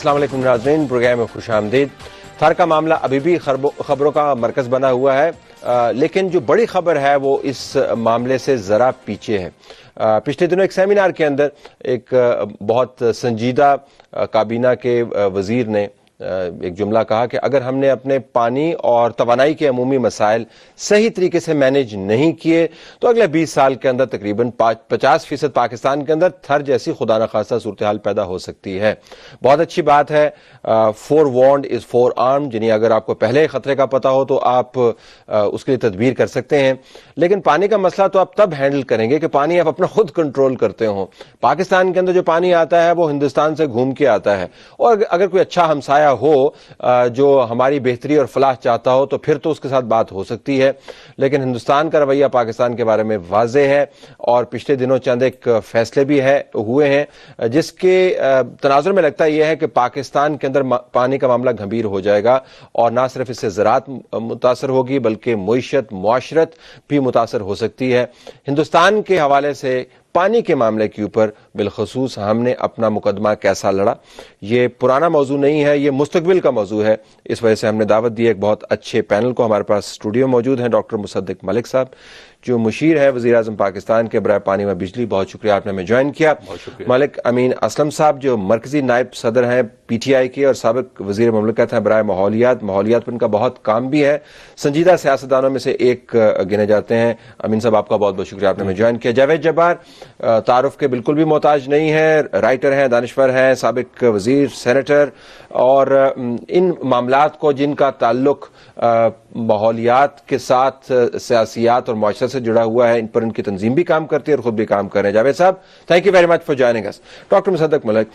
السلام علیکم ناظرین، پروگرام میں خوش آمدید۔ تھار کا معاملہ ابھی بھی خبروں کا مرکز بنا ہوا ہے، لیکن جو بڑی خبر ہے وہ اس معاملے سے ذرا پیچھے ہے۔ پچھلے دنوں ایک سیمینار کے اندر ایک بہت سنجیدہ کابینہ کے وزیر نے ایک جملہ کہا کہ اگر ہم نے اپنے پانی اور توانائی کے عمومی مسائل صحیح طریقے سے مینیج نہیں کیے تو اگلے 20 سال کے اندر تقریباً 50% پاکستان کے اندر تھر جیسی خدا نخواستہ صورتحال پیدا ہو سکتی ہے۔ بہت اچھی بات ہے، فور وارنڈ از فور آرمڈ، یعنی اگر آپ کو پہلے خطرے کا پتہ ہو تو آپ اس کے لیے تدبیر کر سکتے ہیں، لیکن پانی کا مسئلہ تو آپ تب ہینڈل کریں گے کہ پانی آپ اپنا خود کنٹرول کرتے ہوں۔ پاکستان کے اندر جو پانی آتا ہے وہ ہندوستان سے گھوم کے آتا ہے، اور اگر کوئی اچھا ہمسایہ ہو جو ہماری بہتری اور فلاح چاہتا ہو تو پھر تو اس کے ساتھ بات ہو سکتی ہے، لیکن ہندوستان کا رویہ پاکستان کے بارے میں واضح ہے، اور پچھلے دنوں چند ایک فیصلے بھی ہوئے ہیں جس کے تناظر میں لگتا یہ ہے کہ پاکستان کے اندر پانی کا معاملہ گھمبیر ہو جائے گا، اور نہ صرف اس سے زراعت متاثر ہوگی بلکہ معیشت معاشرت بھی متاثر ہو سکتی ہے۔ ہندوستان کے حوالے سے پانی کے معاملے کے اوپر بالخصوص ہم نے اپنا مقدمہ کیسا لڑا، یہ پرانا موضوع نہیں ہے، یہ مستقبل کا موضوع ہے۔ اس وجہ سے ہم نے دعوت دی ایک بہت اچھے پینل کو۔ ہمارے پاس اسٹوڈیو موجود ہیں ڈاکٹر مصدق ملک صاحب، جو مشیر ہے وزیر اعظم پاکستان کے برائے پانی و بجلی۔ بہت شکریہ آپ نے ہمیں جوائن کیا۔ ملک امین اسلم صاحب جو مرکزی نائب صدر ہیں پی ٹی آئی کے اور سابق وزیر مملکت ہیں برائے ماحولیات پر ان کا بہت کام بھی ہے، سنجیدہ سیاستدانوں میں سے ایک گنے جاتے ہیں۔ امین صاحب آپ کا بہت بہت شکریہ آپ نے ہمیں جوائن کیا۔ جاوید جبار تعارف کے بالکل بھی محتاج نہیں ہے، رائٹر ہیں، دانشور ہیں، سابق وزیر، سینیٹر، اور ان معاملات کو جن کا تعلق ماحولیات کے ساتھ سیاسیات اور معاشرت سے جڑا ہوا ہے ان پر ان کی تنظیم بھی کام کرتی ہے اور خود بھی کام کر رہے ہیں۔ جاوید صاحب thank you very much for joining اس۔ ڈاکٹر مصدق ملک،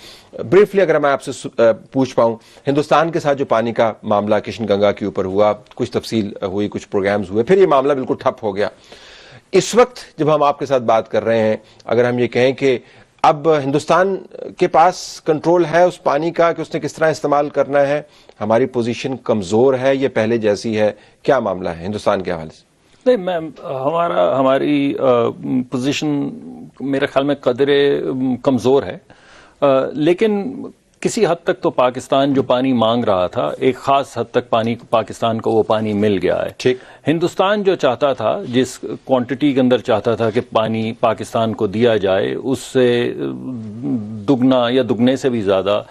بریفلی اگر میں آپ سے پوچھ پاؤں، ہندوستان کے ساتھ جو پانی کا معاملہ کشن گنگا کے اوپر ہوا، کچھ تفصیل ہوئی، کچھ پروگرامز ہوئے، پھر یہ معاملہ بالکل ٹھپ ہو گیا۔ اس وقت جب ہم آپ کے ساتھ بات کر رہے ہیں، اگر ہم یہ کہیں کہ اب ہندوستان کے پاس کنٹرول ہے اس پانی کا کہ اس نے کس طرح استعمال کرنا ہے، ہماری پوزیشن کمزور ہے یہ پہلے جیسی ہے، کیا معاملہ ہے ہندوستان کے حوالے سے؟ نہیں، ہماری پوزیشن میرے خیال میں قدرے کمزور ہے، لیکن کسی حد تک تو پاکستان جو پانی مانگ رہا تھا ایک خاص حد تک پاکستان کو وہ پانی مل گیا ہے۔ ٹھیک، ہندوستان جو چاہتا تھا، جس کوانٹٹی کے اندر چاہتا تھا کہ پانی پاکستان کو دیا جائے، اس سے دگنا یا دگنے سے بھی زیادہ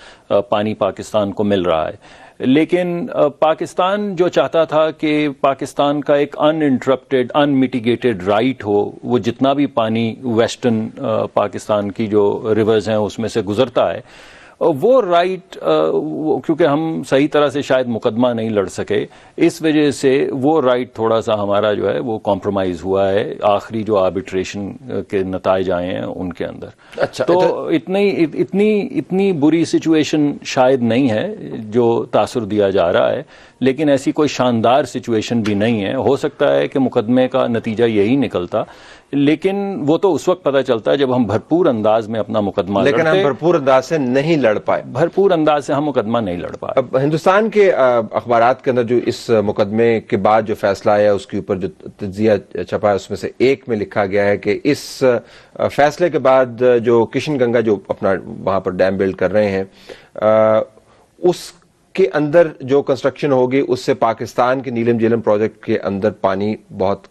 پانی پاکستان کو مل رہا ہے۔ لیکن پاکستان جو چاہتا تھا کہ پاکستان کا ایک ان انٹرپٹیڈ ان میٹیگیٹڈ رائٹ ہو، وہ جتنا بھی پانی ویسٹرن پاکستان کی جو ریورز ہیں اس میں سے گزرتا ہے، وہ رائٹ کیونکہ ہم صحیح طرح سے شاید مقدمہ نہیں لڑ سکے، اس وجہ سے وہ رائٹ تھوڑا سا ہمارا جو ہے وہ کمپرومائز ہوا ہے آخری جو آربیٹریشن کے نتائج آئے ہیں ان کے اندر۔ اچھا، تو اتنی بری سچویشن شاید نہیں ہے جو تاثر دیا جا رہا ہے، لیکن ایسی کوئی شاندار سچویشن بھی نہیں ہے۔ ہو سکتا ہے کہ مقدمے کا نتیجہ یہی نکلتا، لیکن وہ تو اس وقت پتہ چلتا ہے جب ہم بھرپور انداز میں اپنا مقدمہ لڑتے، لیکن ہم بھرپور انداز سے نہیں لڑ پائے، بھرپور انداز سے ہم مقدمہ نہیں لڑ پائے۔ اب ہندوستان کے اخبارات کے اندر جو اس مقدمے کے بعد جو فیصلہ آیا، اس کے اوپر جو تجزیہ چھپا ہے، اس میں سے ایک میں لکھا گیا ہے کہ اس فیصلے کے بعد جو کشن گنگا جو اپنا وہاں پر ڈیم بلڈ کر رہے ہیں، اس کے اندر جو کنسٹرکشن ہوگی اس سے پاکستان کے نیلم جیلم پروجیکٹ کے اندر پانی بہت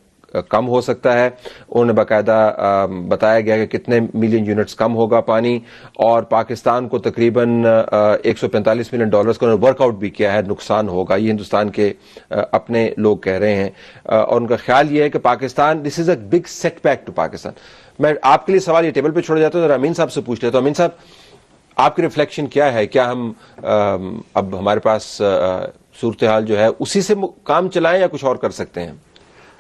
کم ہو سکتا ہے۔ انہوں نے باقاعدہ بتایا گیا کہ کتنے ملین یونٹس کم ہوگا پانی، اور پاکستان کو تقریباً $145 ملین کا انہوں نے ورک آؤٹ بھی کیا ہے، نقصان ہوگا، یہ ہندوستان کے اپنے لوگ کہہ رہے ہیں، اور ان کا خیال یہ ہے کہ Pakistan this is a big setback to Pakistan. میں آپ کے لیے سوال یہ ٹیبل پہ چھوڑ جاتا ہوں، ذرا امین صاحب سے پوچھ لیتا ہوں۔ امین صاحب، آپ کی ریفلیکشن کیا ہے؟ کیا ہم اب ہمارے پاس صورتحال جو ہے اسی سے کام چلائیں یا کچھ اور کر سکتے ہیں؟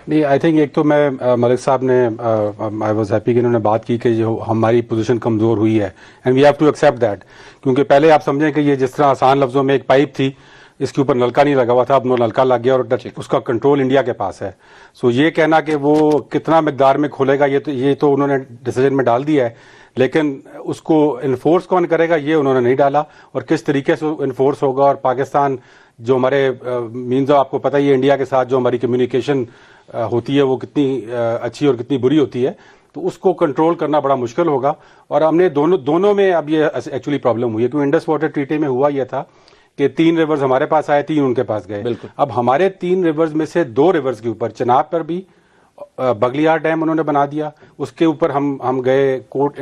نہیں، آئی تھنک ایک تو میں ملک صاحب نے آئی واز ہیپی کہ انہوں نے بات کی کہ جو ہماری پوزیشن کمزور ہوئی ہے، and we have to accept that, کیونکہ پہلے آپ سمجھیں کہ یہ جس طرح آسان لفظوں میں ایک پائپ تھی، اس کے اوپر نلکا نہیں لگا ہوا تھا، اب نلکا لگ گیا اور اس کا کنٹرول انڈیا کے پاس ہے۔ سو یہ کہنا کہ وہ کتنا مقدار میں کھولے گا یہ تو انہوں نے ڈیسیجن میں ڈال دیا ہے، لیکن اس کو انفورس کون کرے گا یہ انہوں نے نہیں ڈالا، اور کس طریقے سے انفورس ہوگا، اور پاکستان جو ہمارے مینز آپ کو پتہ ہی ہے انڈیا کے ساتھ جو ہماری کمیونیکیشن ہوتی ہے وہ کتنی اچھی اور کتنی بری ہوتی ہے، تو اس کو کنٹرول کرنا بڑا مشکل ہوگا. اور ہم نے دونوں میں اب یہ ایکچولی پرابلم ہوئی ہے, کیونکہ انڈس واٹر ٹریٹی میں ہوا یہ تھا کہ 3 ریورز ہمارے پاس آئے, 3 ان کے پاس گئے. اب ہمارے 3 ریورز میں سے 2 ریورز کے اوپر, چناب پر بھی بگلیار ڈیم انہوں نے بنا دیا, اس کے اوپر ہم گئے کورٹ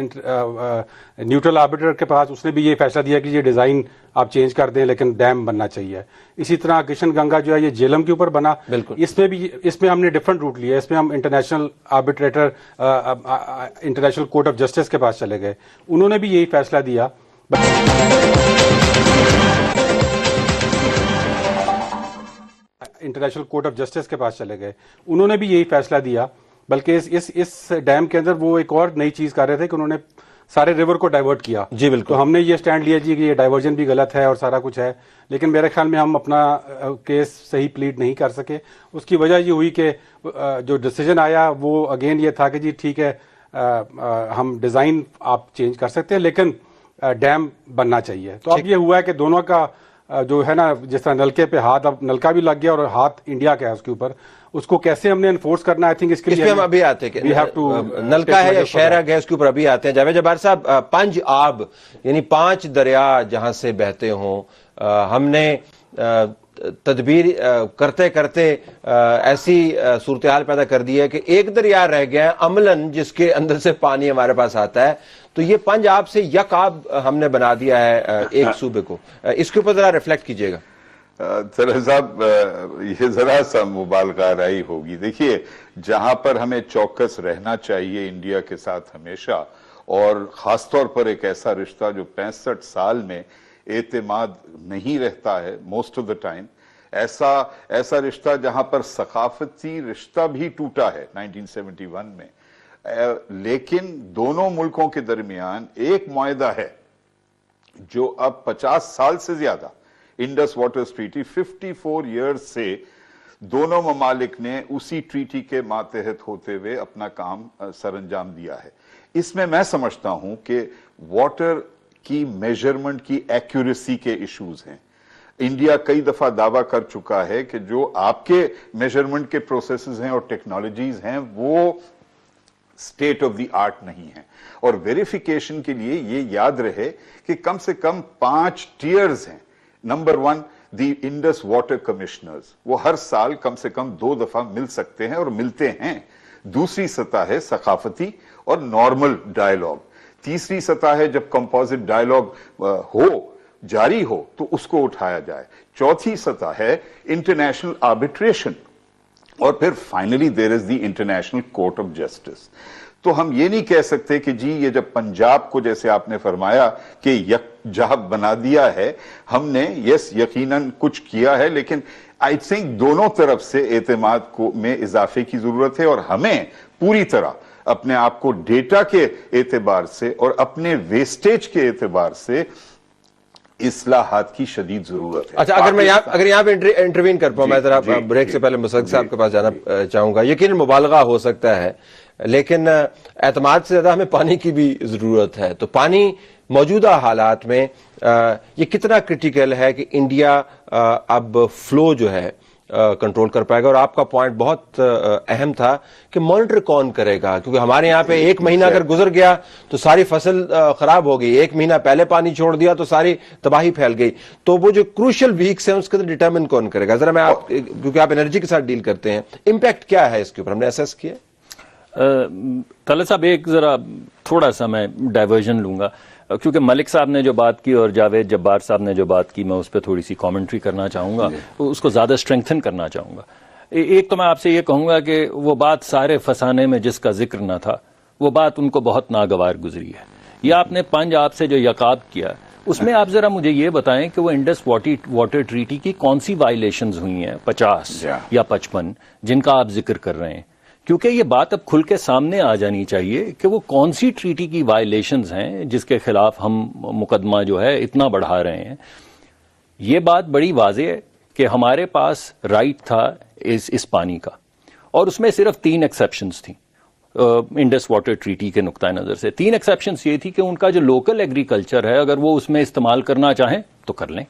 نیوٹرل آربیٹر کے پاس, اس نے بھی یہ فیصلہ دیا کہ یہ ڈیزائن آپ چینج کر دیں لیکن ڈیم بننا چاہیے. اسی طرح کشن گنگا جو ہے یہ جیلم کے اوپر بنا, اس میں ہم نے ڈفرنٹ روٹ لیا. اس میں ہم international arbitrator international court of justice کے پاس چلے گئے, انہوں نے بھی یہی فیصلہ دیا. انٹرنیشنل کورٹ آف جسٹس کے پاس چلے گئے, انہوں نے بھی یہی فیصلہ دیا. بلکہ اس ڈیم کے اندر وہ ایک اور نئی چیز کر رہے تھے کہ انہوں نے سارے ریور کو ڈائیورٹ کیا. جی بالکل. تو ہم نے یہ سٹینڈ لیا جی کہ یہ ڈائیورژن بھی غلط ہے اور سارا کچھ ہے, لیکن میرے خیال میں ہم اپنا کیس صحیح پلیڈ نہیں کر سکے. اس کی وجہ یہ ہوئی کہ جو ڈیسیجن آیا وہ اگین یہ تھا کہ جی ٹھیک ہے ہم ڈیزائن آپ چینج کر سکتے ہیں لیکن ڈیم بننا چاہیے. تو اب یہ ہوا ہے کہ دونوں کا جو ہے نا, جس طرح نلکے پہ ہاتھ, اب نلکا بھی لگ گیا اور ہاتھ انڈیا کا ہے اس کے اوپر, اس کو کیسے ہم نے انفورس کرنا, آئی تھنک اس کے لیے ہم ابھی آتے ہیں نلکا ہے یا شہرا گیس کے اوپر ابھی آتے ہیں. جاوید جبار صاحب, 5 آب یعنی 5 دریا جہاں سے بہتے ہوں, ہم نے تدبیر کرتے کرتے ایسی صورتحال پیدا کر دی ہے کہ ایک دریا رہ گیا ہے عملاً جس کے اندر سے پانی ہمارے پاس آتا ہے. تو یہ 5 آب سے یک آب ہم نے بنا دیا ہے ایک صوبے کو. اس کے اوپر ذرا ریفلیکٹ کیجئے گا. طلعت صاحب, یہ ذرا سا مبالغہ آرائی ہوگی. دیکھیے, جہاں پر ہمیں چوکس رہنا چاہیے انڈیا کے ساتھ ہمیشہ, اور خاص طور پر ایک ایسا رشتہ جو 65 سال میں اعتماد نہیں رہتا ہے موسٹ آف دا ٹائم, ایسا رشتہ جہاں پر ثقافتی رشتہ بھی ٹوٹا ہے 1971 میں, لیکن دونوں ملکوں کے درمیان ایک معاہدہ ہے جو اب 50 سال سے زیادہ, انڈس واٹرز ٹریٹی 54 ایئرز سے دونوں ممالک نے اسی ٹریٹی کے ماتحت ہوتے ہوئے اپنا کام سر انجام دیا ہے. اس میں سمجھتا ہوں کہ واٹر کی میجرمنٹ کی ایکوریسی کے ایشوز ہیں. انڈیا کئی دفعہ دعویٰ کر چکا ہے کہ جو آپ کے میجرمنٹ کے پروسیسز ہیں اور ٹیکنالوجیز ہیں وہ سٹیٹ آف دی آرٹ نہیں ہیں. اور ویریفیکیشن کے لیے یہ یاد رہے کہ کم سے کم 5 ٹیئرز ہیں. نمبر 1, دی انڈس واٹر کمشنرز, وہ ہر سال کم سے کم 2 دفعہ مل سکتے ہیں اور ملتے ہیں. دوسری سطح ہے ثقافتی اور نارمل ڈائیلاگ. تیسری سطح ہے جب کمپوزٹ ڈائیلاگ جاری ہو تو اس کو اٹھایا جائے. چوتھی سطح ہے انٹرنیشنل آربیٹریشن, اور پھر finally there is the international court of justice. تو ہم یہ نہیں کہہ سکتے کہ جی یہ جب پنجاب کو جیسے آپ نے فرمایا کہ یکجہت بنا دیا ہے ہم نے, یس یقیناً کچھ کیا ہے, لیکن آئی تھنک دونوں طرف سے اعتماد کو میں اضافے کی ضرورت ہے, اور ہمیں پوری طرح اپنے آپ کو ڈیٹا کے اعتبار سے اور اپنے ویسٹیج کے اعتبار سے اصلاحات کی شدید ضرورت ہے. اچھا, اگر یہاں پہ انٹروین کر پاؤں, میں ذرا بریک سے پہلے مصدق صاحب کے پاس جانا چاہوں گا. یقیناً مبالغہ ہو سکتا ہے لیکن اعتماد سے زیادہ ہمیں پانی کی بھی ضرورت ہے. تو پانی موجودہ حالات میں یہ کتنا کرٹیکل ہے کہ انڈیا اب فلو جو ہے کنٹرول کر پائے گا؟ اور آپ کا پوائنٹ بہت اہم تھا کہ مانیٹر کون کرے گا, کیونکہ ہمارے یہاں پہ 1 مہینہ اگر گزر گیا تو ساری فصل خراب ہو گئی, 1 مہینہ پہلے پانی چھوڑ دیا تو ساری تباہی پھیل گئی. تو وہ جو کروشل ویکس ہیں اس کے ڈیٹرمن کون کرے گا؟ ذرا میں آپ, کیونکہ آپ انرجی کے ساتھ ڈیل کرتے ہیں, امپیکٹ کیا ہے اس کے اوپر, ہم نے اسیس کیا؟ طلعت صاحب, ایک ذرا تھوڑا سا میں ڈائیورژن لوں گا, کیونکہ ملک صاحب نے جو بات کی اور جاوید جبار صاحب نے جو بات کی, میں اس پہ تھوڑی سی کامنٹری کرنا چاہوں گا, اس کو زیادہ اسٹرینگتھن کرنا چاہوں گا. ایک تو میں آپ سے یہ کہوں گا کہ وہ بات سارے فسانے میں جس کا ذکر نہ تھا, وہ بات ان کو بہت ناگوار گزری ہے. یہ آپ نے 5 آپ سے جو یقاب کیا, اس میں آپ ذرا مجھے یہ بتائیں کہ وہ انڈس واٹر ٹریٹی کی کون سی وائلیشنز ہوئی ہیں 50 یا 55 جن کا آپ ذکر کر رہے ہیں, کیونکہ یہ بات اب کھل کے سامنے آ جانی چاہیے کہ وہ کون سی ٹریٹی کی وائلیشنز ہیں جس کے خلاف ہم مقدمہ جو ہے اتنا بڑھا رہے ہیں. یہ بات بڑی واضح ہے کہ ہمارے پاس رائٹ تھا اس پانی کا, اور اس میں صرف 3 ایکسیپشنز تھیں انڈس واٹر ٹریٹی کے نقطۂ نظر سے. 3 ایکسیپشنز یہ تھی کہ ان کا جو لوکل ایگریکلچر ہے اگر وہ اس میں استعمال کرنا چاہیں تو کر لیں.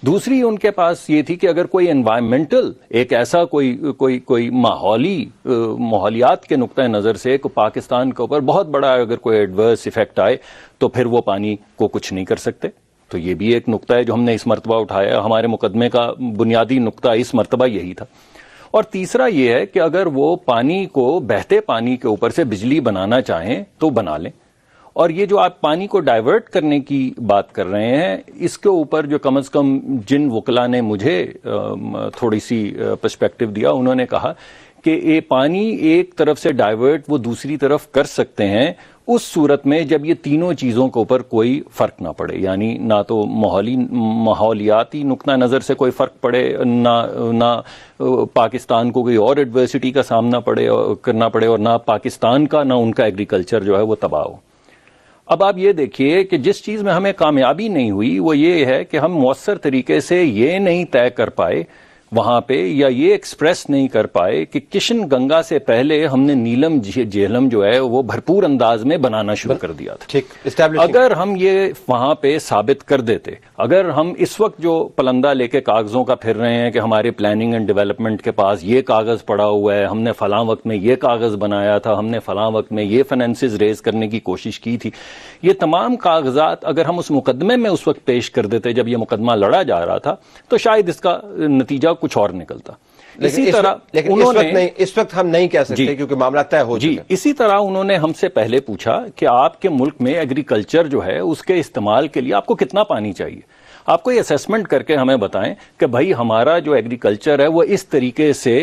دوسری ان کے پاس یہ تھی کہ اگر کوئی انوائرمنٹل ایک ایسا کوئی ماحولیات کے نقطۂ نظر سے پاکستان کے اوپر بہت بڑا اگر کوئی ایڈورس ایفیکٹ آئے تو پھر وہ پانی کو کچھ نہیں کر سکتے. تو یہ بھی ایک نقطہ ہے جو ہم نے اس مرتبہ اٹھایا. ہمارے مقدمے کا بنیادی نقطہ اس مرتبہ یہی تھا. اور تیسرا یہ ہے کہ اگر وہ پانی کو بہتے پانی کے اوپر سے بجلی بنانا چاہیں تو بنا لیں. اور یہ جو آپ پانی کو ڈائیورٹ کرنے کی بات کر رہے ہیں اس کے اوپر جو کم از کم جن وکلا نے مجھے تھوڑی سی پرسپیکٹو دیا انہوں نے کہا کہ یہ پانی ایک طرف سے ڈائیورٹ وہ دوسری طرف کر سکتے ہیں اس صورت میں جب یہ تینوں چیزوں کے اوپر کوئی فرق نہ پڑے. یعنی نہ تو ماحولیاتی نقطہ نظر سے کوئی فرق پڑے, نہ پاکستان کو کوئی اور ایڈورسٹی کا سامنا کرنا پڑے, اور نہ پاکستان کا نہ ان کا ایگریکلچر جو ہے وہ تباہ ہو. اب آپ یہ دیکھیے کہ جس چیز میں ہمیں کامیابی نہیں ہوئی وہ یہ ہے کہ ہم مؤثر طریقے سے یہ نہیں طے کر پائے وہاں پہ یا یہ ایکسپریس نہیں کر پائے کہ کشن گنگا سے پہلے ہم نے نیلم جہلم جو ہے وہ بھرپور انداز میں بنانا شروع کر دیا تھا. اگر ہم یہ وہاں پہ ثابت کر دیتے, اگر ہم اس وقت جو پلندہ لے کے کاغذوں کا پھر رہے ہیں کہ ہمارے پلاننگ اینڈ ڈیولپمنٹ کے پاس یہ کاغذ پڑا ہوا ہے, ہم نے فلاں وقت میں یہ کاغذ بنایا تھا, ہم نے فلاں وقت میں یہ فائنینسز ریز کرنے کی کوشش کی تھی, یہ تمام کاغذات اگر ہم اس مقدمے میں اس وقت پیش کر دیتے جب یہ مقدمہ لڑا جا رہا تھا تو شاید اس کا نتیجہ کچھ اور نکلتا. اسی طرح اس وقت ہم نہیں کہہ سکتے کیونکہ معاملہ طے ہو چکا ہے. اسی طرح انہوں نے ہم سے پہلے پوچھا کہ آپ کے ملک میں ایگریکلچر جو ہے اس کے استعمال کے لیے آپ کو کتنا پانی چاہیے. آپ کو یہ اسیسمنٹ کر کے ہمیں بتائیں کہ بھائی ہمارا جو ایگریکلچر ہے وہ اس طریقے سے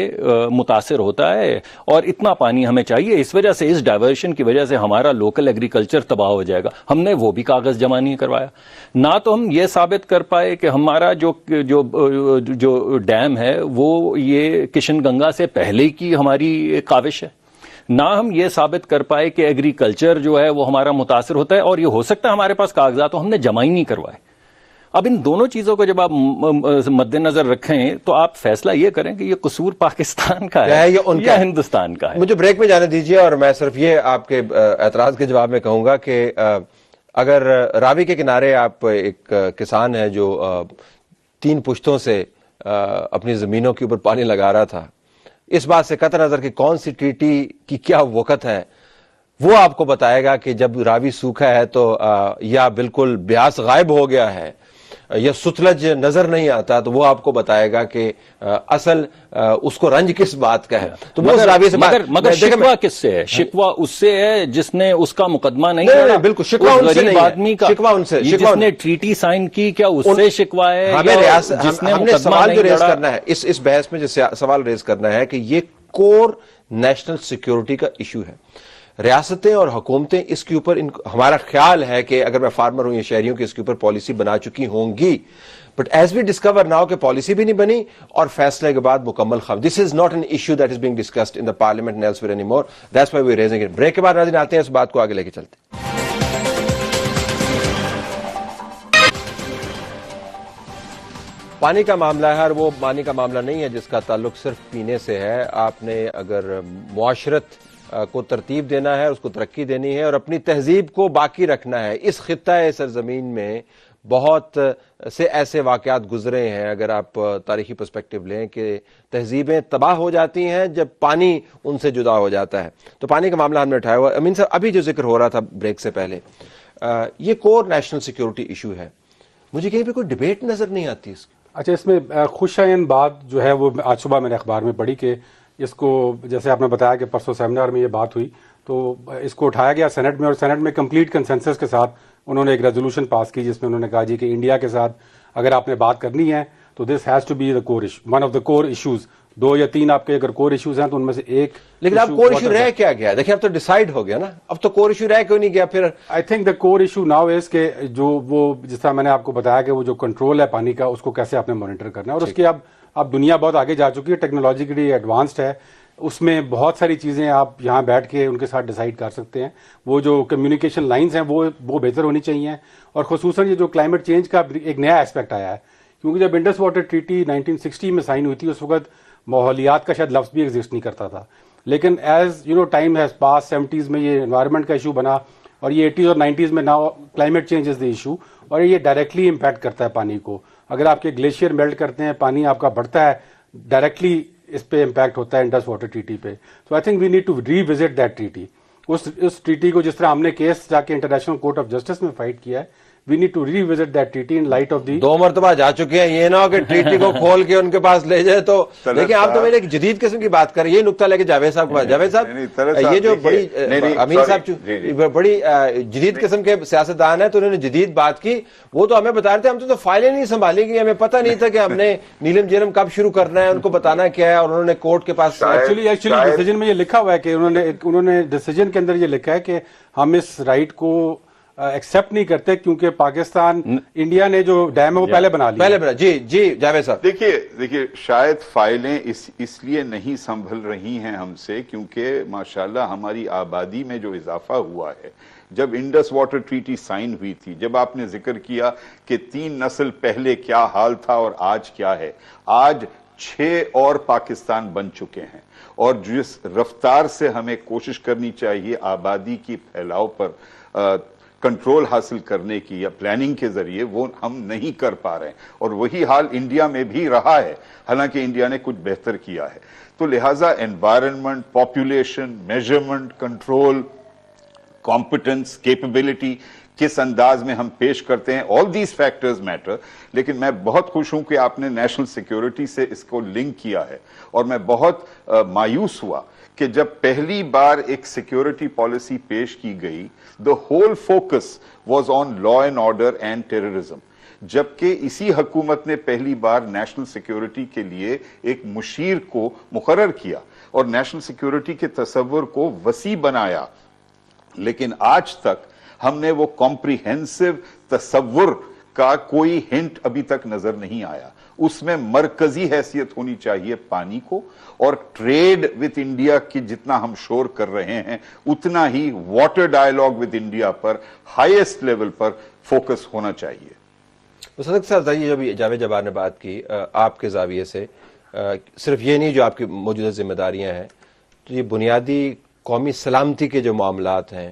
متاثر ہوتا ہے اور اتنا پانی ہمیں چاہیے, اس وجہ سے اس ڈائیورشن کی وجہ سے ہمارا لوکل ایگریکلچر تباہ ہو جائے گا. ہم نے وہ بھی کاغذ جمع نہیں کروایا. نہ تو ہم یہ ثابت کر پائے کہ ہمارا جو ڈیم ہے وہ یہ کشن گنگا سے پہلے کی ہماری کاوش ہے, نہ ہم یہ ثابت کر پائے کہ ایگریکلچر جو ہے وہ ہمارا متاثر ہوتا ہے, اور یہ ہو سکتا ہے ہمارے پاس کاغذات ہم نے جمع ہی نہیں کروائے. اب ان دونوں چیزوں کو جب آپ مد نظر رکھیں تو آپ فیصلہ یہ کریں کہ یہ قصور پاکستان کا ہے یا ہندوستان کا ہے. مجھے بریک میں جانے دیجیے اور میں صرف یہ آپ کے اعتراض کے جواب میں کہوں گا کہ اگر راوی کے کنارے آپ ایک کسان ہے جو 3 پشتوں سے اپنی زمینوں کے اوپر پانی لگا رہا تھا, اس بات سے قطع نظر کہ کون سی ٹریٹی کی کیا وقت ہے وہ آپ کو بتائے گا کہ جب راوی سوکھا ہے تو یا بالکل بیاس غائب ہو گیا ہے یا ستلج نظر نہیں آتا تو وہ آپ کو بتائے گا کہ اصل اس کو رنج کس بات کا ہے. تو مگر شکوہ کس سے ہے؟ شکوہ اس سے ہے جس نے اس کا مقدمہ نہیں لڑا. بالکل شکوہ ان سے نہیں ہے, شکوہ ان سے, جس نے ٹریٹی سائن کی کیا اس سے شکوہ ہے؟ ہم نے سوال جو ریز کرنا ہے اس بحث میں جو سوال ریز کرنا ہے کہ یہ کور نیشنل سیکیورٹی کا ایشو ہے. ریاستیں اور حکومتیں اس کے اوپر ہمارا خیال ہے کہ اگر میں فارمر ہوں یا شہری ہوں کہ اس کے اوپر پالیسی بنا چکی ہوں گی, but as we discover now کہ پالیسی بھی نہیں بنی اور فیصلے کے بعد مکمل خام. This is not an issue that is being discussed in the parliament and elsewhere any more. That's why we are raising it. Break کے بعد ناظرین آتے ہیں اس بات کو آگے لے کے چلتے ہیں. پانی کا معاملہ ہے اور وہ پانی کا معاملہ نہیں ہے جس کا تعلق صرف پینے سے ہے. آپ نے اگر معاشرت کو ترتیب دینا ہے, اس کو ترقی دینی ہے اور اپنی تہذیب کو باقی رکھنا ہے. اس خطہ سرزمین میں بہت سے ایسے واقعات گزرے ہیں اگر آپ تاریخی پرسپیکٹو لیں کہ تہذیبیں تباہ ہو جاتی ہیں جب پانی ان سے جدا ہو جاتا ہے. تو پانی کا معاملہ ہم نے اٹھایا ہوا. امین صاحب ابھی جو ذکر ہو رہا تھا بریک سے پہلے, یہ کور نیشنل سیکیورٹی ایشو ہے, مجھے کہیں پہ کوئی ڈبیٹ نظر نہیں آتی اس کی. اچھا, اس میں خوشائن بات جو ہے وہ آج صبح میں نے اخبار میں پڑھی کہ اس کو جیسے آپ نے بتایا کہ پرسوں سیمینار میں یہ بات ہوئی تو اس کو اٹھایا گیا سینٹ میں, اور سینٹ میں کمپلیٹ کنسنسس کے ساتھ انہوں نے ایک ریزولوشن پاس کی جس میں انہوں نے کہا جی کہ انڈیا کے ساتھ اگر آپ نے بات کرنی ہے تو this has to be one of the core issues. 2 یا 3 آپ کے اگر کور ایشوز ہیں تو ان میں سے ایک. لیکن اب کور ایشو رہ کیا گیا؟ دیکھیں اب تو ڈیسائیڈ ہو گیا نا, اب تو کور ایشو رہ کیوں نہیں گیا پھر؟ I think the core issue now is کہ جو وہ جس طرح میں نے آپ کو بتایا کہ وہ جو کنٹرول ہے پانی کا اس کو کیسے آپ نے مانیٹر کرنا ہے, اور اس کی اب دنیا بہت آگے جا چکی ہے, ٹیکنالوجیکلی ایڈوانسڈ ہے, اس میں بہت ساری چیزیں آپ یہاں بیٹھ کے ان کے ساتھ ڈیسائیڈ کر سکتے ہیں. وہ جو کمیونیکیشن لائنز ہیں وہ بہتر ہونی چاہیے, اور خصوصاً یہ جو کلائمیٹ چینج کا ایک نیا ایسپیکٹ آیا ہے, کیونکہ جب انڈس واٹر ٹریٹی 1960 میں سائن ہوئی تھی اس وقت ماحولیات کا شاید لفظ بھی ایگزسٹ نہیں کرتا تھا, لیکن as you know time has pass 70s میں یہ انوائرمنٹ کا ایشو بنا, اور یہ 80s اور 90s میں now climate change is the issue, اور یہ ڈائریکٹلی امپیکٹ کرتا ہے پانی کو. اگر آپ کے گلیشیئر میلٹ کرتے ہیں, پانی آپ کا بڑھتا ہے, ڈائریکٹلی اس پہ امپیکٹ ہوتا ہے انڈس واٹر ٹریٹی پہ. So I think we need to revisit that treaty. اس ٹریٹی کو جس طرح ہم نے کیس جا کے انٹرنیشنل کورٹ آف جسٹس میں فائٹ کیا ہے, we need to revisit that treaty in light of the 2 مرتبہ جا چکے ہیں, یہ نہ ہو کہ ٹریٹی کو کھول کے ان کے پاس لے جائے. تو لیکن آپ تو میرے ایک جدید قسم کی بات کر رہے ہیں, یہ نقطہ لے کے جاوید صاحب کے پاس. جاوید صاحب, یہ جو بڑی امین صاحب بڑی جدید قسم کے سیاستدان ہیں, تو انہوں نے جدید بات کی, وہ تو ہمیں بتا رہے تھے ہم تو فائلیں نہیں سنبھالیں گی, ہمیں پتہ نہیں تھا کہ ہم نے نیلم جیلم کب شروع کرنا ہے, ان کو بتانا کیا ہے, اور انہوں نے کورٹ کے پاس ایکچولی ڈیسیجن میں یہ لکھا ہوا ہے کہ انہوں نے ڈیسیجن کے اندر یہ لکھا ہے کہ ہم اس رائٹ کو ایکسپٹ نہیں کرتے کیونکہ پاکستان انڈیا نے جو ڈیم ہے وہ پہلے بنا لیا. جی جاوید صاحب, دیکھیے شاید فائلیں اس لیے نہیں سنبھل رہی ہیں ہم سے کیونکہ ماشاءاللہ ہماری آبادی میں جو اضافہ ہوا ہے. جب انڈس واٹر ٹریٹی سائن ہوئی تھی, جب آپ نے ذکر کیا کہ 3 نسل پہلے کیا حال تھا اور آج کیا ہے, آج 6 اور پاکستان بن چکے ہیں, اور جس رفتار سے ہمیں کوشش کرنی چاہیے آبادی کی پھیلاؤ پر کنٹرول حاصل کرنے کی یا پلاننگ کے ذریعے, وہ ہم نہیں کر پا رہے ہیں. اور وہی حال انڈیا میں بھی رہا ہے, حالانکہ انڈیا نے کچھ بہتر کیا ہے. تو لہٰذا environment, population, measurement, control, competence, capability کس انداز میں ہم پیش کرتے ہیں, آل دیز فیکٹرز میٹر. لیکن میں بہت خوش ہوں کہ آپ نے نیشنل سیکیورٹی سے اس کو لنک کیا ہے, اور میں بہت مایوس ہوا کہ جب پہلی بار ایک سیکیورٹی پالیسی پیش کی گئی, the whole focus was on law and order and terrorism. جبکہ اسی حکومت نے پہلی بار نیشنل سیکیورٹی کے لیے ایک مشیر کو مقرر کیا اور نیشنل سیکیورٹی کے تصور کو وسیع بنایا. لیکن آج تک ہم نے وہ کمپریہنسو تصور کا کوئی ہنٹ ابھی تک نظر نہیں آیا. اس میں مرکزی حیثیت ہونی چاہیے پانی کو, اور ٹریڈ وتھ انڈیا کی جتنا ہم شور کر رہے ہیں اتنا ہی واٹر ڈائیلاگ وتھ انڈیا پر ہائیسٹ لیول پر فوکس ہونا چاہیے. صدق صاحب, یہ جو جاوید جبار نے بات کی آپ کے زاویے سے, صرف یہ نہیں جو آپ کی موجودہ ذمہ داریاں ہیں, تو یہ بنیادی قومی سلامتی کے جو معاملات ہیں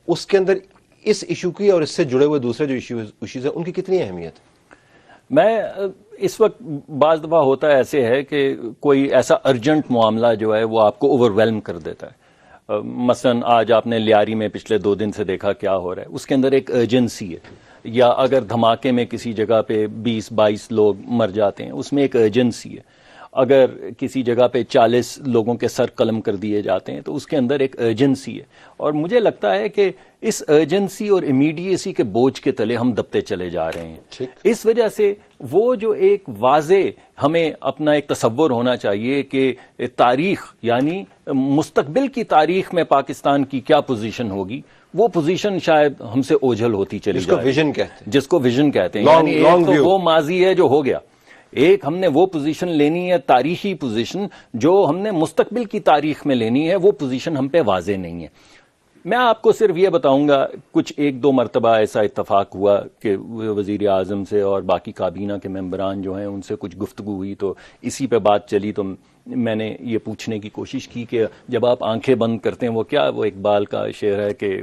اس کے اندر اس ایشو کی اور اس سے جڑے ہوئے دوسرے جو ایشوز ہیں ان کی کتنی اہمیت ہے؟ میں اس وقت بعض دفعہ ہوتا ہے ایسے ہے کہ کوئی ایسا ارجنٹ معاملہ جو ہے وہ آپ کو اوور ویلم کر دیتا ہے. مثلا آج آپ نے لیاری میں پچھلے 2 دن سے دیکھا کیا ہو رہا ہے, اس کے اندر ایک ارجنسی ہے. یا اگر دھماکے میں کسی جگہ پہ 20-22 لوگ مر جاتے ہیں, اس میں ایک ارجنسی ہے. اگر کسی جگہ پہ 40 لوگوں کے سر قلم کر دیے جاتے ہیں تو اس کے اندر ایک ارجنسی ہے. اور مجھے لگتا ہے کہ اس ارجنسی اور امیڈیسی کے بوجھ کے تلے ہم دبتے چلے جا رہے ہیں. اس وجہ سے وہ جو ایک واضح ہمیں اپنا ایک تصور ہونا چاہیے کہ تاریخ یعنی مستقبل کی تاریخ میں پاکستان کی کیا پوزیشن ہوگی, وہ پوزیشن شاید ہم سے اوجھل ہوتی چلی جائے, جس کو ویژن کہتے ہیں. یعنی ایک تو وہ ماضی ہے جو ہو گیا, ایک ہم نے وہ پوزیشن لینی ہے تاریخی پوزیشن جو ہم نے مستقبل کی تاریخ میں لینی ہے, وہ پوزیشن ہم پہ واضح نہیں ہے. میں آپ کو صرف یہ بتاؤں گا, کچھ 1-2 مرتبہ ایسا اتفاق ہوا کہ وزیر اعظم سے اور باقی کابینہ کے ممبران جو ہیں ان سے کچھ گفتگو ہوئی, تو اسی پہ بات چلی. تو میں نے یہ پوچھنے کی کوشش کی کہ جب آپ آنکھیں بند کرتے ہیں, وہ کیا, وہ اقبال کا شعر ہے کہ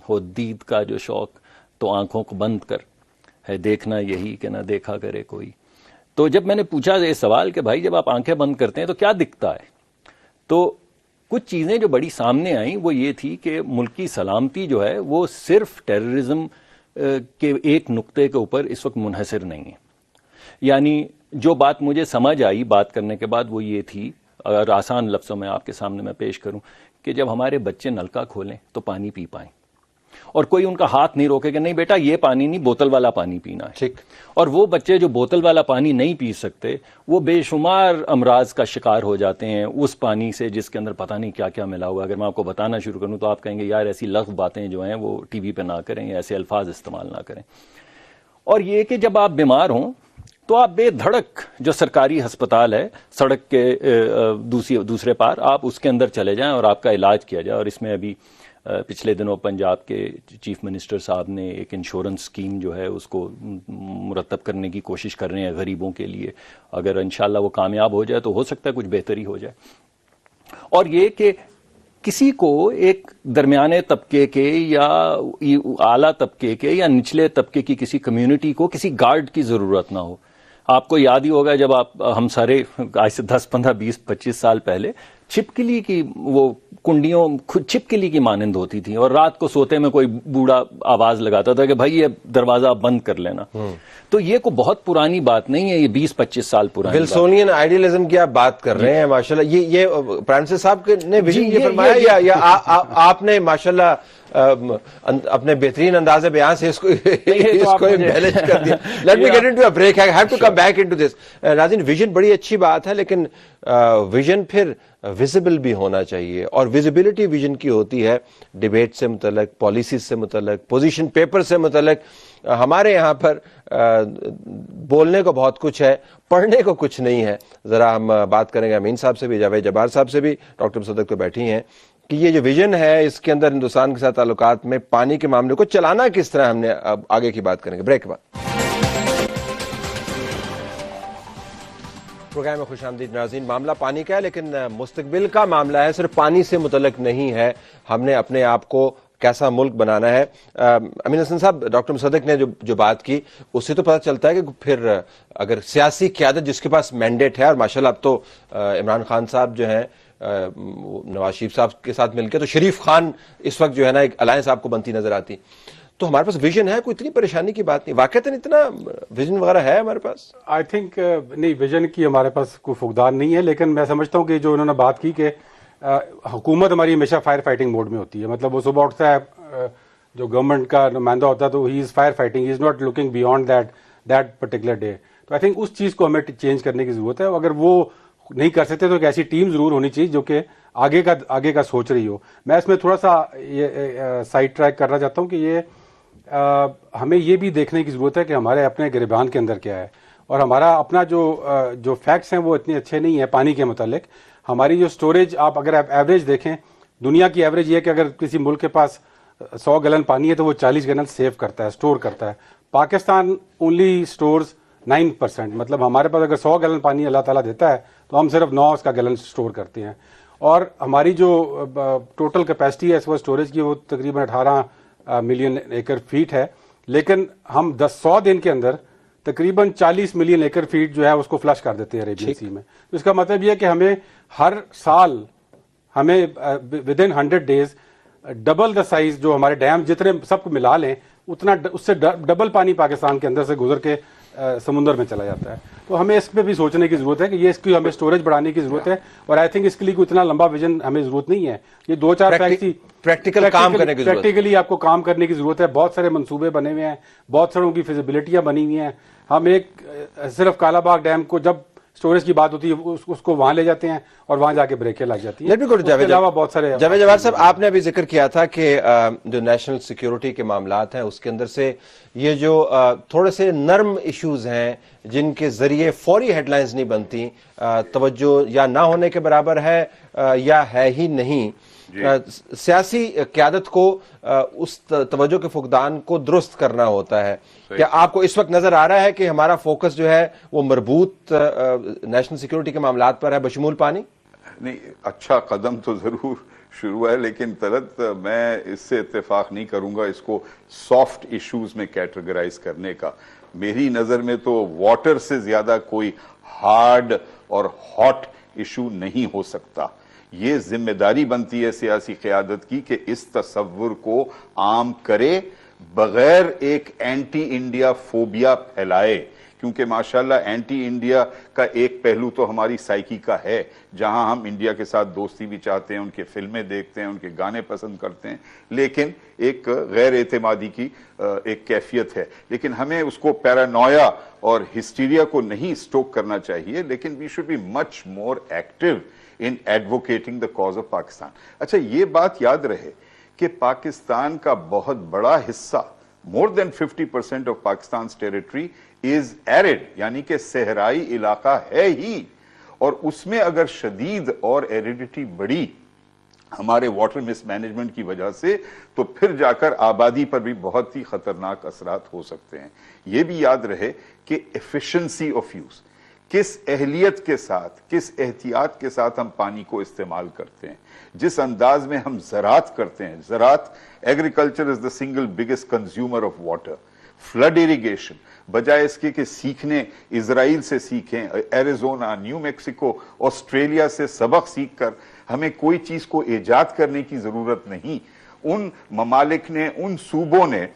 ہو دید کا جو شوق تو آنکھوں کو بند کر, ہے دیکھنا یہی کہ نہ دیکھا کرے کوئی. تو جب میں نے پوچھا یہ سوال کہ بھائی جب آپ آنکھیں بند کرتے ہیں تو کیا دکھتا ہے, تو کچھ چیزیں جو بڑی سامنے آئیں وہ یہ تھی کہ ملک کی سلامتی جو ہے وہ صرف ٹیررزم کے ایک نقطے کے اوپر اس وقت منحصر نہیں ہے. یعنی جو بات مجھے سمجھ آئی بات کرنے کے بعد وہ یہ تھی, اگر آسان لفظوں میں آپ کے سامنے میں پیش کروں, کہ جب ہمارے بچے نلکا کھولیں تو پانی پی پائیں, اور کوئی ان کا ہاتھ نہیں روکے کہ نہیں بیٹا یہ پانی نہیں, بوتل والا پانی پینا ہے. ٹھیک. اور وہ بچے جو بوتل والا پانی نہیں پی سکتے وہ بے شمار امراض کا شکار ہو جاتے ہیں اس پانی سے جس کے اندر پتہ نہیں کیا کیا ملا ہوا. اگر میں آپ کو بتانا شروع کروں تو آپ کہیں گے یار ایسی لغو باتیں جو ہیں وہ ٹی وی پہ نہ کریں, یا ایسے الفاظ استعمال نہ کریں. اور یہ کہ جب آپ بیمار ہوں تو آپ بے دھڑک جو سرکاری ہسپتال ہے سڑک کے دوسرے پار, آپ اس کے اندر چلے جائیں اور آپ کا علاج کیا جائے. اور اس میں ابھی پچھلے دنوں پنجاب کے چیف منسٹر صاحب نے ایک انشورنس اسکیم جو ہے اس کو مرتب کرنے کی کوشش کر رہے ہیں غریبوں کے لیے. اگر انشاءاللہ وہ کامیاب ہو جائے تو ہو سکتا ہے کچھ بہتری ہو جائے. اور یہ کہ کسی کو ایک درمیانے طبقے کے یا اعلیٰ طبقے کے یا نچلے طبقے کی کسی کمیونٹی کو کسی گارڈ کی ضرورت نہ ہو. آپ کو یاد ہی ہوگا جب ہم سارے آج سے 10 15 20 25 سال پہلے چھپکلی کی وہ کنڈیوں خود چھپکلی کی مانند ہوتی تھی اور رات کو سوتے میں کوئی بوڑھا آواز لگاتا تھا کہ بھائی یہ دروازہ بند کر لینا. تو یہ کوئی بہت پرانی بات نہیں ہے, یہ 20-25 سال پرانی ولسونین آئیڈیلزم کی آپ بات کر رہے ہیں. ماشاءاللہ یہ پرائم منسٹر صاحب نے ویژن یہ فرمایا یا آپ نے ماشاءاللہ اپنے بہترین انداز بیان سے اس کو بیلنس کر دیا. Let me get into a break, I have to come back into this. ناظرین, ویژن بڑی اچھی بات ہے لیکن ویژن پھر ویزیبل بھی ہونا چاہیے, اور ویزیبلٹی ویژن کی ہوتی ہے ڈیبیٹ سے متعلق, پالیسیز سے متعلق, پوزیشن پیپر سے متعلق. ہمارے یہاں پر بولنے کو بہت کچھ ہے, پڑھنے کو کچھ نہیں ہے. ذرا ہم بات کریں گے امین صاحب سے بھی, جاوید جبار صاحب سے بھی. ڈاکٹر مصدق تو بیٹھی ہیں کہ یہ جو ویژن ہے اس کے اندر ہندوستان کے ساتھ تعلقات میں پانی کے معاملے کو چلانا کس طرح, ہم نے اب آگے کی بات کریں گے بریک کے بعد. پروگرام میں خوش آمدید ناظرین. معاملہ پانی کا ہے لیکن مستقبل کا معاملہ ہے, صرف پانی سے متعلق نہیں ہے. ہم نے اپنے آپ کو کیسا ملک بنانا ہے. امین حسن صاحب, ڈاکٹر مصدق نے جو بات کی اس سے تو پتہ چلتا ہے کہ پھر اگر سیاسی قیادت جس کے پاس مینڈیٹ ہے, اور ماشاءاللہ اب تو عمران خان صاحب جو ہیں نواز شریف صاحب کے ساتھ مل کے تو شریف خان اس وقت جو ہے نا ایک الائنس آپ کو بنتی نظر آتی, تو ہمارے پاس ویژن ہے, کوئی اتنی پریشانی کی بات نہیں. واقعتاً اتنا ویژن وغیرہ ہے ہمارے پاس. آئی تھنک نہیں, ویژن کی ہمارے پاس کوئی فقدان نہیں ہے, لیکن میں سمجھتا ہوں کہ جو انہوں نے بات کی کہ حکومت ہماری ہمیشہ فائر فائٹنگ موڈ میں ہوتی ہے. مطلب وہ صبح اٹھتا ہے, جو گورنمنٹ کا نمائندہ ہوتا ہے تو he is fire fighting, he is not looking beyond that particular day. تو آئی تھنک اس چیز کو ہمیں چینج کرنے کی ضرورت ہے. اگر وہ نہیں کر سکتے تو ایک ایسی ٹیم ضرور ہونی چاہیے جو کہ آگے کا سوچ رہی ہو. میں اس میں تھوڑا سا یہ سائڈ ٹریک کرنا چاہتا ہوں کہ یہ ہمیں یہ بھی دیکھنے کی ضرورت ہے کہ ہمارے اپنے گریبان کے اندر کیا ہے, اور ہمارا اپنا جو فیکٹس ہیں وہ اتنے اچھے نہیں ہیں پانی کے متعلق. ہماری جو سٹوریج, آپ اگر ایوریج دیکھیں, دنیا کی ایوریج یہ ہے کہ اگر کسی ملک کے پاس 100 گیلن پانی ہے تو وہ 40 گیلن سیو کرتا ہے, اسٹور کرتا ہے. Pakistan only stores 9%. مطلب ہمارے پاس اگر 100 گیلن پانی اللہ تعالیٰ دیتا ہے تو ہم صرف 9 اس کا گیلن اسٹور کرتے ہیں. اور ہماری جو ٹوٹل کیپیسٹی ہے اس وقت اسٹوریج کی وہ تقریباً 18 ملین ایکر فیٹ ہے, لیکن ہم 100 دن کے اندر تقریباً 40 ملین ایکر فیٹ جو ہے اس کو فلش کر دیتے ہیں عربین سی میں. تو اس کا مطلب یہ ہے کہ ہمیں ہر سال ہمیں with in 100 days double the size جو ہمارے ڈیم جتنے سب کو ملا لیں اتنا, اس سے ڈبل پانی پاکستان کے اندر سے گزر کے سمندر میں چلا جاتا ہے. تو ہمیں اس پہ بھی سوچنے کی ضرورت ہے کہ یہ اس کی ہمیں سٹوریج بڑھانے کی ضرورت ہے, اور آئی تھنک اس کے لیے کوئی اتنا لمبا ویژن ہمیں ضرورت نہیں ہے. یہ 2-4 پریکٹیکل کام کرنے کی ضرورت ہے. پریکٹیکلی آپ کو کام کرنے کی ضرورت ہے. بہت سارے منصوبے بنے ہوئے ہیں, بہت ساروں کی فیزیبلٹیاں بنی ہوئی ہیں. ہم ایک صرف کالا باغ ڈیم کو جب سٹوریج کی بات ہوتی ہے اس کو وہاں لے جاتے ہیں اور وہاں جا کے بریکیں لگ جاتی ہیں. بہت سارے جاوید جوار صاحب, آپ نے ابھی ذکر کیا تھا کہ جو نیشنل سیکیورٹی کے معاملات ہیں اس کے اندر سے یہ جو تھوڑے سے نرم ایشوز ہیں جن کے ذریعے فوری ہیڈ لائنز نہیں بنتی, توجہ یا نہ ہونے کے برابر ہے یا ہے ہی نہیں. سیاسی قیادت کو اس توجہ کے فقدان کو درست کرنا ہوتا ہے. کیا آپ کو اس وقت نظر آ رہا ہے کہ ہمارا فوکس جو ہے وہ مربوط نیشنل سیکیورٹی کے معاملات پر ہے بشمول پانی؟ نہیں, اچھا قدم تو ضرور شروع ہے, لیکن طلعت میں اس سے اتفاق نہیں کروں گا اس کو سافٹ ایشوز میں کیٹیگرائز کرنے کا. میری نظر میں تو واٹر سے زیادہ کوئی ہارڈ اور ہاٹ ایشو نہیں ہو سکتا. یہ ذمہ داری بنتی ہے سیاسی قیادت کی کہ اس تصور کو عام کرے بغیر ایک اینٹی انڈیا فوبیا پھیلائے, کیونکہ ماشاءاللہ اینٹی انڈیا کا ایک پہلو تو ہماری سائیکی کا ہے, جہاں ہم انڈیا کے ساتھ دوستی بھی چاہتے ہیں, ان کے فلمیں دیکھتے ہیں, ان کے گانے پسند کرتے ہیں, لیکن ایک غیر اعتمادی کی ایک کیفیت ہے. لیکن ہمیں اس کو پیرانویا اور ہسٹیریا کو نہیں سٹوک کرنا چاہیے, لیکن we should be much more active in advocating the cause of Pakistan. اچھا, یہ بات یاد رہے کہ پاکستان کا بہت بڑا حصہ, more than 50% of Pakistan's territory is arid, یعنی کہ صحرائی علاقہ ہے ہی, اور اس میں اگر شدید اور ایریڈیٹی بڑھی ہمارے واٹر مس مینجمنٹ کی وجہ سے تو پھر جا کر آبادی پر بھی بہت ہی خطرناک اثرات ہو سکتے ہیں. یہ بھی یاد رہے کہ efficiency of use, کس اہلیت کے ساتھ، کس احتیاط کے ساتھ ہم پانی کو استعمال کرتے ہیں، جس انداز میں ہم زراعت کرتے ہیں. زراعت، agriculture is the single biggest consumer of water. Flood irrigation, بجائے اس کے کہ سیکھنے، اسرائیل سے سیکھیں، ایریزونا، نیو میکسیکو، آسٹریلیا سے سبق سیکھ کر ہمیں کوئی چیز کو ایجاد کرنے کی ضرورت نہیں. ان ممالک نے، ان صوبوں نے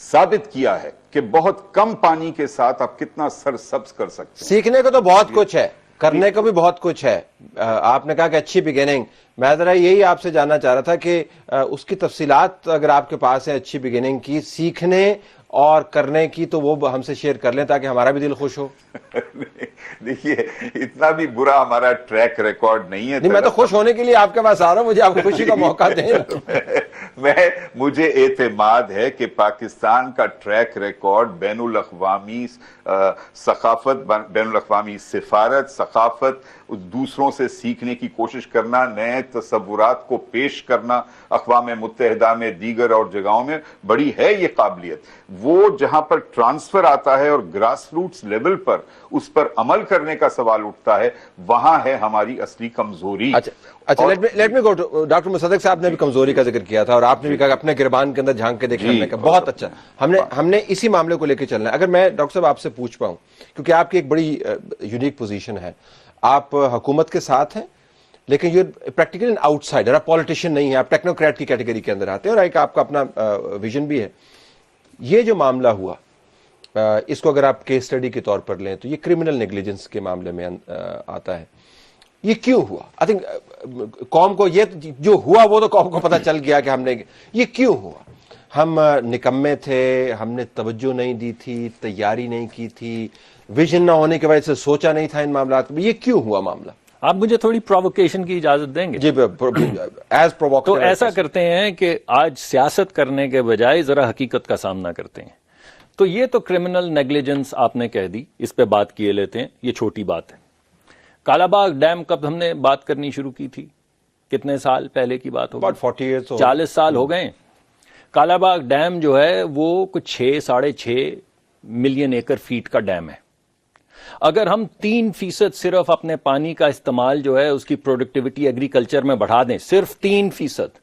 ثابت کیا ہے کہ بہت کم پانی کے ساتھ آپ کتنا سرسبز کر سکتے ہیں. سیکھنے کو تو بہت کچھ ہے، کرنے کو بھی بہت کچھ ہے. آپ نے کہا کہ اچھی بگننگ، میں ذرا یہی آپ سے جاننا چاہ رہا تھا کہ اس کی تفصیلات اگر آپ کے پاس ہیں اچھی بگننگ کی، سیکھنے اور کرنے کی، تو وہ ہم سے شیئر کر لیں تاکہ ہمارا بھی دل خوش ہو. دیکھیے اتنا بھی برا ہمارا ٹریک ریکارڈ نہیں ہے. نہیں، میں تو خوش ہونے کے لیے آپ کے پاس آ رہا ہوں، مجھے آپ کو خوشی کا موقع دیں. مجھے اعتماد ہے کہ پاکستان کا ٹریک ریکارڈ بین الاقوامی ثقافت، بین الاقوامی سفارت، ثقافت، دوسروں سے سیکھنے کی کوشش کرنا، نئے تصورات کو پیش کرنا، اقوام متحدہ میں، دیگر اور جگہوں میں بڑی ہے یہ قابلیت. وہ جہاں پر ٹرانسفر آتا ہے اور گراس روٹس لیول پر اس پر عمل کرنے کا سوال اٹھتا ہے، وہاں ہے ہماری اصلی کمزوری. اچھا، let me go to doctor Musadik صاحب نے بھی کمزوری کا ذکر کیا تھا، اور آپ نے بھی کہا کہ اپنے گربان کے اندر جھانک کے دیکھنے کا. بہت اچھا، ہم نے اسی معاملے کو لے کے چلنا ہے. اگر میں ڈاکٹر صاحب آپ سے پوچھ پاؤں، کیونکہ آپ کی ایک بڑی یونیک پوزیشن ہے، آپ حکومت کے ساتھ ہیں لیکن یہ پریکٹیکلی این آؤٹ سائڈر، آپ پولیٹیشین نہیں ہیں، آپ ٹیکنوکریٹ کی کیٹیگری کے اندر آتے ہیں، اور ایک آپ کا اپنا ویژن بھی ہے. یہ جو معاملہ ہوا، اس کو اگر آپ کیس اسٹڈی کے طور پر لیں تو یہ کرمنل نیگلیجنس کے معاملے میں آتا ہے. یہ کیوں ہوا؟ آئی تھنک قوم کو یہ جو ہوا وہ تو قوم کو پتہ چل گیا کہ ہم نے، یہ کیوں ہوا؟ ہم نکمے تھے، ہم نے توجہ نہیں دی تھی، تیاری نہیں کی تھی، ویژن نہ ہونے کی وجہ سے سوچا نہیں تھا ان معاملات میں. یہ کیوں ہوا معاملہ؟ آپ مجھے تھوڑی پرووکیشن کی اجازت دیں گے؟ جی، ایز پروووکر. تو ایسا کرتے ہیں کہ آج سیاست کرنے کے بجائے ذرا حقیقت کا سامنا کرتے ہیں. تو یہ تو کرمنل نیگلیجنس آپ نے کہہ دی، اس پہ بات کیے لیتے ہیں، یہ چھوٹی بات ہے. کالا باغ ڈیم کب ہم نے بات کرنی شروع کی تھی؟ کتنے سال پہلے کی بات ہوگی؟ 40 سال ہو گئے. کالا باغ ڈیم جو ہے وہ کچھ 6.5 ملین ایکڑ فیٹ کا ڈیم ہے. اگر ہم 3% صرف اپنے پانی کا استعمال جو ہے اس کی پروڈکٹیوٹی ایگریکلچر میں بڑھا دیں، صرف 3%،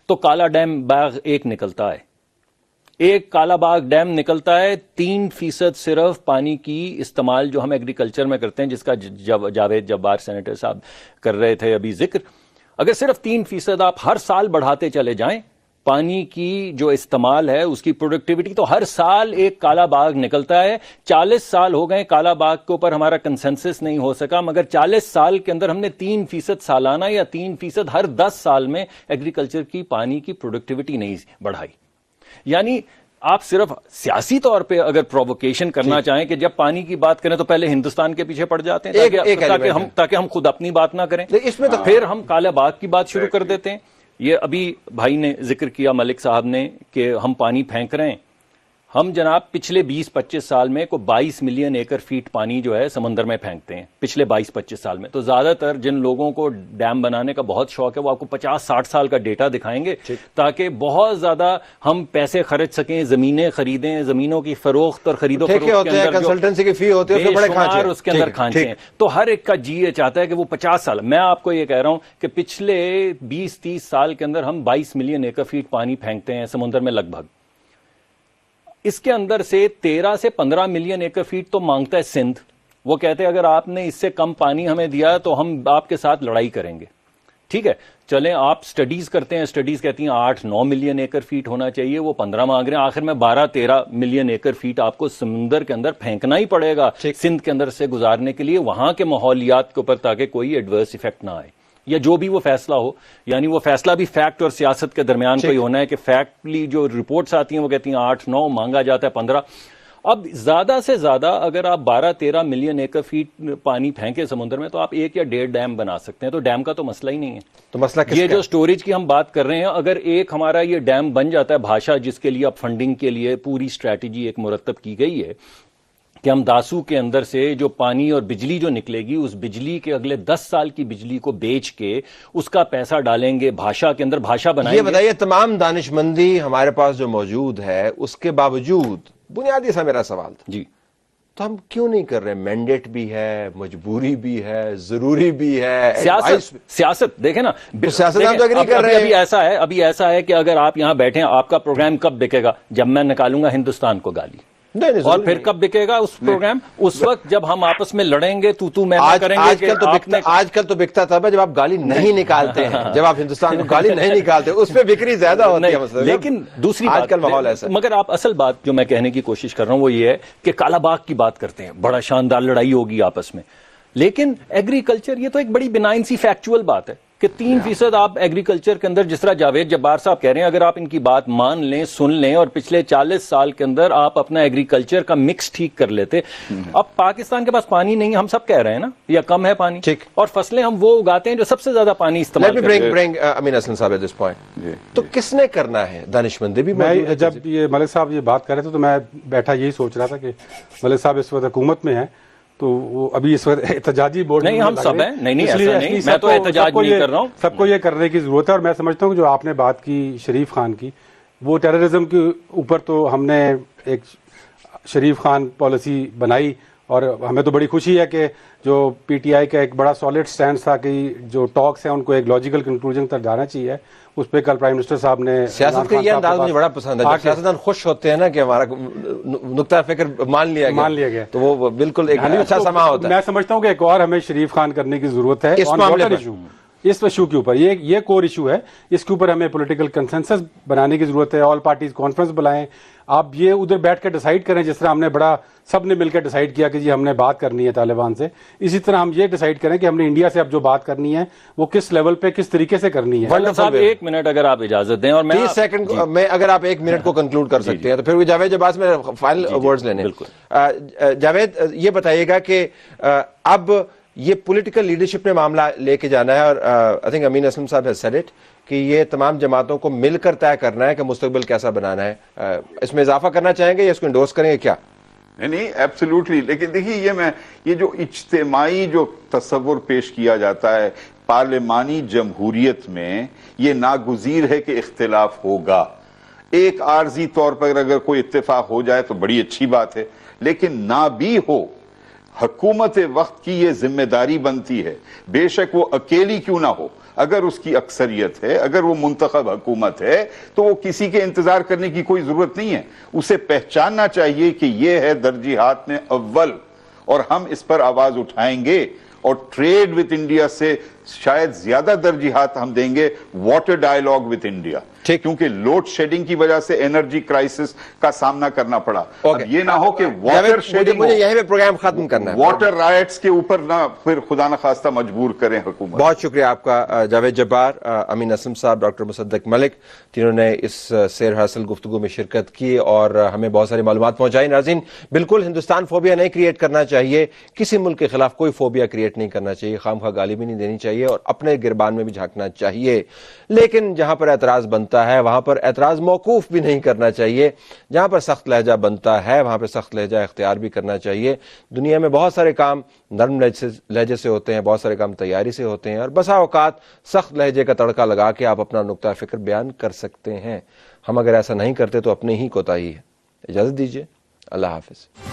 تو کالا ڈیم باغ ایک نکلتا ہے. ایک کالا باغ ڈیم نکلتا ہے 3% صرف پانی کی استعمال جو ہم ایگریکلچر میں کرتے ہیں، جس کا جاوید جبار سینیٹر صاحب کر رہے تھے ابھی ذکر. اگر صرف 3% آپ ہر سال بڑھاتے چلے جائیں پانی کی جو استعمال ہے اس کی پروڈکٹیوٹی، تو ہر سال ایک کالا باغ نکلتا ہے. 40 سال ہو گئے کالا باغ کے اوپر ہمارا کنسنسس نہیں ہو سکا، مگر 40 سال کے اندر ہم نے 3% سالانہ یا 3% ہر 10 سال میں ایگریکلچر کی پانی کی پروڈکٹیوٹی نہیں بڑھائی. یعنی آپ صرف سیاسی طور پہ اگر پرووکیشن کرنا چاہیں کہ جب پانی کی بات کریں تو پہلے ہندوستان کے پیچھے پڑ جاتے ہیں تاکہ ہم خود اپنی بات نہ کریں، اس میں تو پھر ہم کالا باغ کی بات شروع کر دیتے ہیں. یہ ابھی بھائی نے ذکر کیا ملک صاحب نے کہ ہم پانی پھینک رہے ہیں. ہم جناب پچھلے 20-25 سال میں کو 22 ملین ایکڑ فیٹ پانی جو ہے سمندر میں پھینکتے ہیں پچھلے 22-25 سال میں. تو زیادہ تر جن لوگوں کو ڈیم بنانے کا بہت شوق ہے وہ آپ کو 50-60 سال کا ڈیٹا دکھائیں گے تاکہ بہت زیادہ ہم پیسے خرچ سکیں، زمینیں خریدیں، زمینوں کی فروخت اور خرید و فروخت کے اندر کنسلٹنسی کی فی ہوتی ہے، بڑے شمار اس کے اندر کھانچے ہیں. تو ہر ایک کا جی یہ چاہتا ہے کہ وہ 50 سال. میں آپ کو یہ کہہ رہا ہوں کہ پچھلے 20-30 سال کے اندر ہم 22 ملین ایکڑ فیٹ پانی پھینکتے ہیں سمندر میں لگ بھگ. اس کے اندر سے 13 سے 15 ملین ایکڑ فیٹ تو مانگتا ہے سندھ. وہ کہتے ہیں اگر آپ نے اس سے کم پانی ہمیں دیا تو ہم آپ کے ساتھ لڑائی کریں گے. ٹھیک ہے، چلیں آپ سٹڈیز کرتے ہیں، سٹڈیز کہتی ہیں 8-9 ملین ایکڑ فیٹ ہونا چاہیے، وہ 15 مانگ رہے ہیں. آخر میں 12-13 ملین ایکڑ فیٹ آپ کو سمندر کے اندر پھینکنا ہی پڑے گا سندھ کے اندر سے گزارنے کے لیے، وہاں کے ماحولیات کے اوپر، تاکہ کوئی ایڈورس ایفیکٹ نہ آئے یا جو بھی وہ فیصلہ ہو. یعنی وہ فیصلہ بھی فیکٹ اور سیاست کے درمیان کوئی ہونا ہے کہ فیکٹلی جو رپورٹس آتی ہیں وہ کہتی ہیں 8-9، مانگا جاتا ہے 15. اب زیادہ سے زیادہ اگر آپ 12-13 ملین ایکڑ فیٹ پانی پھینکے سمندر میں تو آپ 1 یا 1.5 ڈیم بنا سکتے ہیں. تو ڈیم کا تو مسئلہ ہی نہیں ہے. تو مسئلہ یہ جو سٹوریج کی ہم بات کر رہے ہیں، اگر ایک ہمارا یہ ڈیم بن جاتا ہے بھاشا، جس کے لیے اب فنڈنگ کے لیے پوری اسٹریٹجی ایک مرتب کی گئی ہے کہ ہم داسو کے اندر سے جو پانی اور بجلی جو نکلے گی اس بجلی کے اگلے 10 سال کی بجلی کو بیچ کے اس کا پیسہ ڈالیں گے بھاشا کے اندر، بھاشا بنائیں گے. یہ بتائیے تمام دانشمندی ہمارے پاس جو موجود ہے اس کے باوجود، بنیادی سا میرا سوال تھا جی تو ہم کیوں نہیں کر رہے؟ مینڈیٹ بھی ہے، مجبوری بھی ہے، ضروری بھی ہے، سیاست دیکھیں نا، سیاستدان تو ایگری کر رہے ہیں. ابھی ایسا ہے کہ اگر آپ یہاں بیٹھے ہیں، آپ کا پروگرام کب بکے گا؟ جب میں نکالوں گا ہندوستان کو گالی. اور پھر کب بکے گا اس پروگرام؟ اس وقت جب ہم آپس میں لڑیں گے، تو میں کریں گے. آج کل تو بکتا تھا جب آپ گالی نہیں نکالتے ہیں، جب آپ ہندوستان کو گالی نہیں نکالتے، اس پہ بکری زیادہ ہوتی ہے. لیکن دوسری آج کل ماحول ایسا. مگر آپ اصل بات جو میں کہنے کی کوشش کر رہا ہوں وہ یہ ہے کہ کالا باغ کی بات کرتے ہیں، بڑا شاندار لڑائی ہوگی آپس میں، لیکن ایگریکلچر یہ تو ایک بڑی بنائن سی فیکچوئل بات ہے کہ 3% آپ ایگریکلچر کے اندر، جس طرح جاوید جبار صاحب کہہ رہے ہیں، اگر آپ ان کی بات مان لیں، سن لیں، اور پچھلے 40 سال کے اندر آپ اپنا ایگریکلچر کا مکس ٹھیک کر لیتے. اب پاکستان کے پاس پانی نہیں، ہم سب کہہ رہے ہیں نا، یا کم ہے پانی، اور فصلیں ہم وہ اگاتے ہیں جو سب سے زیادہ پانی استعمال کرتے ہیں. برنگ امین اسلم صاحب at this point. تو کس نے کرنا ہے؟ دانشمندی بھی. میں جب یہ ملک صاحب یہ بات کر رہے تھے تو میں بیٹھا یہی سوچ رہا تھا کہ ملک صاحب اس وقت حکومت میں ہیں، تو وہ ابھی اس وقت احتجاجی بورڈ نہیں، ہم سب ہیں. نہیں ایسا نہیں، میں تو احتجاج نہیں کر رہا ہوں. سب کو یہ کرنے کی ضرورت ہے. اور میں سمجھتا ہوں کہ جو آپ نے بات کی شریف خان کی، وہ ٹیررزم کے اوپر تو ہم نے ایک شریف خان پالیسی بنائی، اور ہمیں تو بڑی خوشی ہے کہ جو پی ٹی آئی کا ایک بڑا سالڈ سٹینڈ تھا کہ جو ٹاکس ہیں ان کو ایک لاجیکل کنکلوژن تک جانا چاہیے، اس پہ کل پرائم منسٹر صاحب نے. سیاست کا یہ انداز مجھے بڑا پسند ہے، سیاستدان خوش ہوتے ہیں نا کہ ہمارا نقطہ فکر مان لیا گیا، تو وہ بالکل ایک اچھا سما ہوتا ہے. میں سمجھتا ہوں کہ ایک اور ہمیں شریف خان کرنے کی ضرورت ہے اس ایشو کے اوپر. یہ کور ایشو ہے، اس کے اوپر ہمیں پولیٹیکل کنسنسس بنانے کی ضرورت ہے. آل پارٹیز کانفرنس بلائیں، آپ یہ ادھر بیٹھ کے ڈیسائیڈ کریں، جس طرح ہم نے سب نے مل کے ڈیسائیڈ کیا کہ جی ہم نے بات کرنی ہے طالبان سے. اسی طرح ہم یہ ڈیسائیڈ کریں کہ ہم نے انڈیا سے اب جو بات کرنی ہے وہ کس لیول پہ، کس طریقے سے کرنی ہے. صاحب 1 منٹ اگر آپ اجازت دیں، اور 30 سیکنڈ میں اگر آپ 1 منٹ کو کنکلوڈ کر سکتے ہیں تو پھر جاوید جباز میں فائنل ورڈز لینے. جاوید یہ بتائیے گا کہ اب یہ پولیٹیکل لیڈرشپ نے معاملہ لے کے جانا ہے، اور آئی تھنک امین اسلم صاحب ہیز سیڈ اٹ کہ یہ تمام جماعتوں کو مل کر طے کرنا ہے کہ مستقبل کیسا بنانا ہے. اس میں اضافہ کرنا چاہیں گے یا اس کو انڈورس کریں گے کیا؟ نہیں ایبسلیوٹلی. لیکن دیکھیے یہ جو اجتماعی جو تصور پیش کیا جاتا ہے پارلیمانی جمہوریت میں، یہ ناگزیر ہے کہ اختلاف ہوگا. ایک عارضی طور پر اگر کوئی اتفاق ہو جائے تو بڑی اچھی بات ہے، لیکن نہ بھی ہو، حکومت وقت کی یہ ذمہ داری بنتی ہے، بے شک وہ اکیلی کیوں نہ ہو، اگر اس کی اکثریت ہے، اگر وہ منتخب حکومت ہے، تو وہ کسی کے انتظار کرنے کی کوئی ضرورت نہیں ہے. اسے پہچاننا چاہیے کہ یہ ہے ترجیحات میں اول، اور ہم اس پر آواز اٹھائیں گے. اور ٹریڈ وتھ انڈیا سے شاید زیادہ ترجیحات ہم دیں گے واٹر ڈائیلاگ وتھ انڈیا، کیونکہ لوڈ شیڈنگ کی وجہ سے انرجی کرائسس کا سامنا کرنا پڑا. اب یہ نہ ہو کہ واٹر شیڈنگ، مجھے یہیں پہ پروگرام ختم کرنا ہے، واٹر رائٹس کے اوپر نہ پھر خدا نخواستہ مجبور کریں حکومت. بہت شکریہ آپ کا جاوید جبار، امین اسلم صاحب، ڈاکٹر مصدق ملک، تینوں نے اس سیر حاصل گفتگو میں شرکت کی اور ہمیں بہت ساری معلومات پہنچائی. ناظرین، بالکل ہندوستان فوبیا نہیں کریٹ کرنا چاہیے، کسی ملک کے خلاف کوئی فوبیا کریٹ نہیں کرنا چاہیے، خام خواہ گالی بھی نہیں دینی چاہیے، اور اپنے گربان میں بھی جھانکنا چاہیے. لیکن جہاں پر اعتراض بنتا ہے وہاں پر اعتراض موقوف بھی نہیں کرنا چاہیے. جہاں پر سخت لہجہ بنتا ہے وہاں پہ سخت لہجہ اختیار بھی کرنا چاہیے. دنیا میں بہت سارے کام نرم لہجے سے ہوتے ہیں، بہت سارے کام تیاری سے ہوتے ہیں، اور بسا اوقات سخت لہجے کا تڑکا لگا کے آپ اپنا نقطہ فکر بیان کر سکتے ہیں. ہم اگر ایسا نہیں کرتے تو اپنے ہی کوتاہی ہے. اجازت دیجیے، اللہ حافظ.